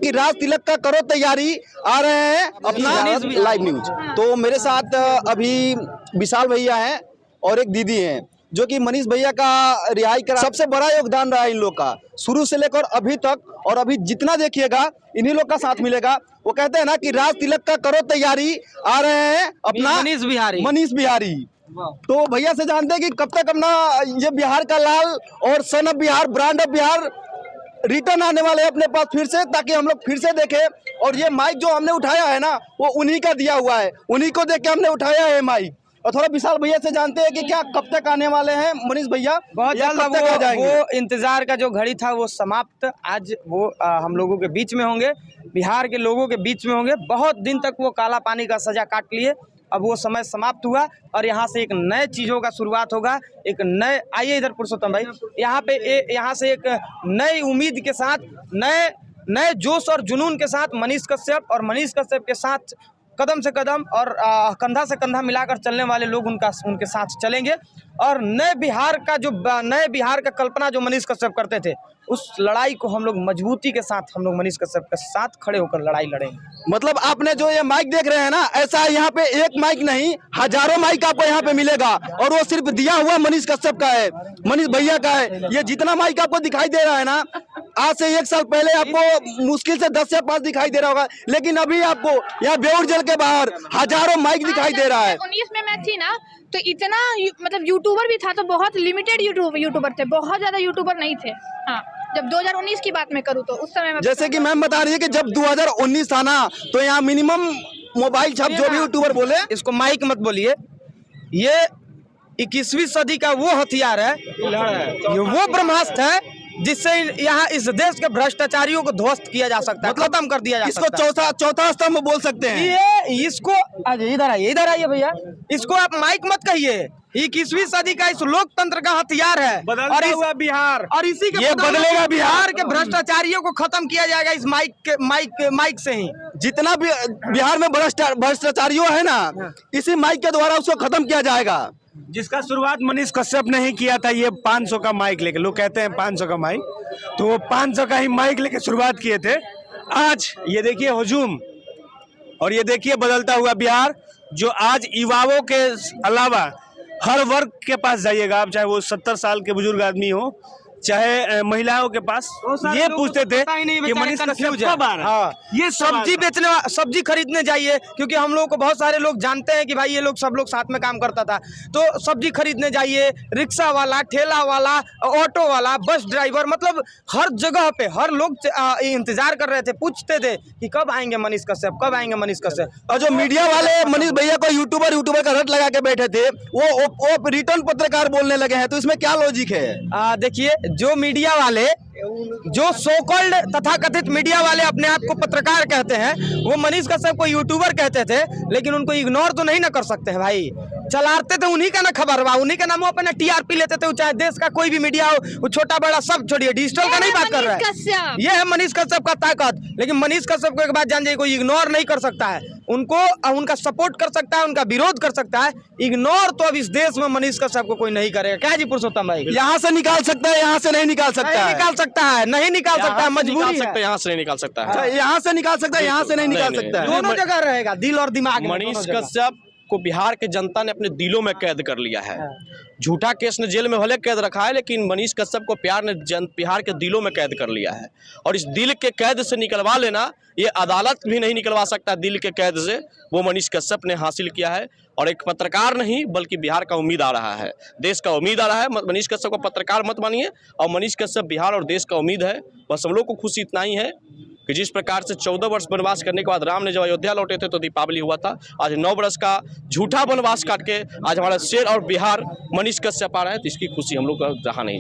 कि राज तिलक का करो तैयारी, आ रहे हैं अपना लाइव न्यूज। तो मेरे साथ अभी विशाल भैया हैं और एक दीदी हैं जो कि मनीष भैया का रिहाई का सबसे बड़ा योगदान रहा है इन लोग का, शुरू से लेकर अभी तक। और अभी जितना देखिएगा इन्हीं लोग का साथ मिलेगा। वो कहते हैं ना कि राज तिलक का करो तैयारी, आ रहे हैं अपना मनीष बिहारी। तो भैया से जानते हैं कि कब तक अपना ये बिहार का लाल और son of Bihar, brand of Bihar return आने वाले हैं अपने पास फिर से, ताकि हम लोग फिर से देखें। और ये माइक जो हमने उठाया है ना, वो उन्हीं का दिया हुआ है, उन्हीं को देख के हमने उठाया है माइक। और थोड़ा विशाल भैया से जानते हैं कि क्या कब तक आने वाले हैं मनीष भैया, बहुत जल्द वो इंतजार का जो घड़ी था वो समाप्त। आज वो हम लोगों के बीच में होंगे, बिहार के लोगों के बीच में होंगे। बहुत दिन तक वो काला पानी का सजा काट लिए, अब वो समय समाप्त हुआ और यहाँ से एक नए चीज़ों का शुरुआत होगा। एक नए, आइए इधर पुरुषोत्तम भाई, यहाँ से एक नई उम्मीद के साथ, नए जोश और जुनून के साथ मनीष कश्यप के साथ कदम से कदम और कंधा से कंधा मिलाकर चलने वाले लोग उनके साथ चलेंगे। और नए बिहार का कल्पना जो मनीष कश्यप करते थे, उस लड़ाई को हम लोग मजबूती के साथ, हम लोग मनीष कश्यप के साथ खड़े होकर लड़ाई लड़ेंगे। मतलब आपने जो ये माइक देख रहे हैं ना, ऐसा यहाँ पे एक माइक नहीं, हजारों माइक आपको यहाँ पे मिलेगा। और वो सिर्फ दिया हुआ मनीष कश्यप का है, मनीष भैया का है। ये जितना माइक आपको दिखाई दे रहा है ना, आज से 1 साल पहले आपको मुश्किल से 10 से 5 दिखाई दे रहा होगा, लेकिन अभी आपको यहाँ बेउर जेल के बाहर हजारों माइक दिखाई दे रहा है। 19 में मैं थी ना, तो इतना मतलब यूट्यूबर भी था तो बहुत लिमिटेड यूट्यूबर थे, बहुत ज्यादा यूट्यूबर नहीं थे। हाँ, जब 2019 की बात मैं करूँ तो उस समय जैसे कि मैम बता रही है कि जब 2019 था ना, तो यहाँ मिनिमम मोबाइल छाप जो भी यूट्यूबर बोले, इसको माइक मत बोलिए, ये 21वीं सदी का वो हथियार है, ये वो ब्रह्मास्त्र है जिससे यहाँ इस देश के भ्रष्टाचारियों को ध्वस्त किया जा सकता है, खत्म कर दिया जा सकता है। इसको चौथा स्तंभ बोल सकते हैं। ये इसको इधर आइए भैया, इसको आप माइक मत कहिए। 21वीं सदी का इस लोकतंत्र का हथियार है और बिहार, और इसी के ये बदलेगा बिहार के भ्रष्टाचारियों को खत्म किया जाएगा इस माइक से ही। जितना भी बिहार में भ्रष्टाचारियों है ना, इसी माइक के द्वारा उसको खत्म किया जाएगा। जिसका शुरुआत मनीष कश्यप ने ही किया था, ये 500 का माइक लेके, लोग कहते हैं 500 का माइक, तो वो 500 का ही माइक लेके शुरुआत किए थे। आज ये देखिए हुजूम, और ये देखिए बदलता हुआ बिहार, जो आज युवाओं के अलावा हर वर्ग के पास जाइएगा आप, चाहे वो 70 साल के बुजुर्ग आदमी हो, चाहे महिलाओं के पास, ये पूछते थे कि मनीष कश्यप कब आ रहा है। ये सब्जी खरीदने जाइए, क्योंकि हम लोग को बहुत सारे लोग जानते हैं कि भाई ये लोग सब लोग साथ में काम करता था। तो सब्जी खरीदने जाइए, रिक्शा वाला, ठेला वाला, ऑटो वाला, बस ड्राइवर, मतलब हर जगह पे हर लोग इंतजार कर रहे थे, पूछते थे कि कब आएंगे मनीष कश्यप, कब आएंगे मनीष कश्यप। और जो मीडिया वाले मनीष भैया को यूट्यूबर का रट लगा के बैठे थे, वो रिटर्न पत्रकार बोलने लगे हैं, तो इसमें क्या लॉजिक है? देखिए, जो मीडिया वाले, जो सो कॉल्ड तथाकथित मीडिया वाले अपने आप को पत्रकार कहते हैं, वो मनीष कश्यप को यूट्यूबर कहते थे, लेकिन उनको इग्नोर तो नहीं ना कर सकते हैं भाई। चलाते थे उन्हीं का ना खबर बा, उन्हीं का नाम अपना टीआरपी लेते थे, चाहे देश का कोई भी मीडिया हो, वो छोटा बड़ा सब छोड़िए, डिजिटल का नहीं बात कर रहा है। ये है मनीष कश्यप का ताकत। लेकिन मनीष कश्यप को एक बात जान जाइए, कोई इग्नोर नहीं कर सकता है, उनका सपोर्ट कर सकता है, उनका विरोध कर सकता है। इग्नोर तो अब इस देश में मनीष कश्यप को कोई नहीं करेगा। क्या जी पुरुषोत्तम भाई? यहाँ से निकाल सकता है, यहाँ से नहीं निकाल सकता है, नहीं निकाल सकता है, मजबूरी है। यहाँ से नहीं निकाल सकता है, यहाँ से निकाल सकता है, यहाँ से नहीं निकाल सकता है, दोनों जगह रहेगा, दिल और दिमाग। मनीष कश्यप को बिहार के जनता ने अपने दिलों में कैद कर लिया है। झूठा केस ने जेल में भले कैद रखा है, लेकिन मनीष कश्यप को प्यार ने बिहार के दिलों में कैद कर लिया है। और इस दिल के कैद से निकलवा लेना, ये अदालत भी नहीं निकलवा सकता दिल के कैद से, वो मनीष कश्यप ने हासिल किया है। और एक पत्रकार नहीं बल्कि बिहार का उम्मीद आ रहा है, देश का उम्मीद आ रहा है। मनीष कश्यप को पत्रकार मत मानिए, और मनीष कश्यप बिहार और देश का उम्मीद है। बस हम लोग को खुशी इतना ही है कि जिस प्रकार से 14 वर्ष वनवास करने के बाद राम ने जब अयोध्या लौटे थे तो दीपावली हुआ था, आज 9 वर्ष का झूठा वनवास काट के आज हमारा शेर और बिहार मनीष कश्यप आ रहा है, तो इसकी खुशी हम लोग को जहाँ नहीं।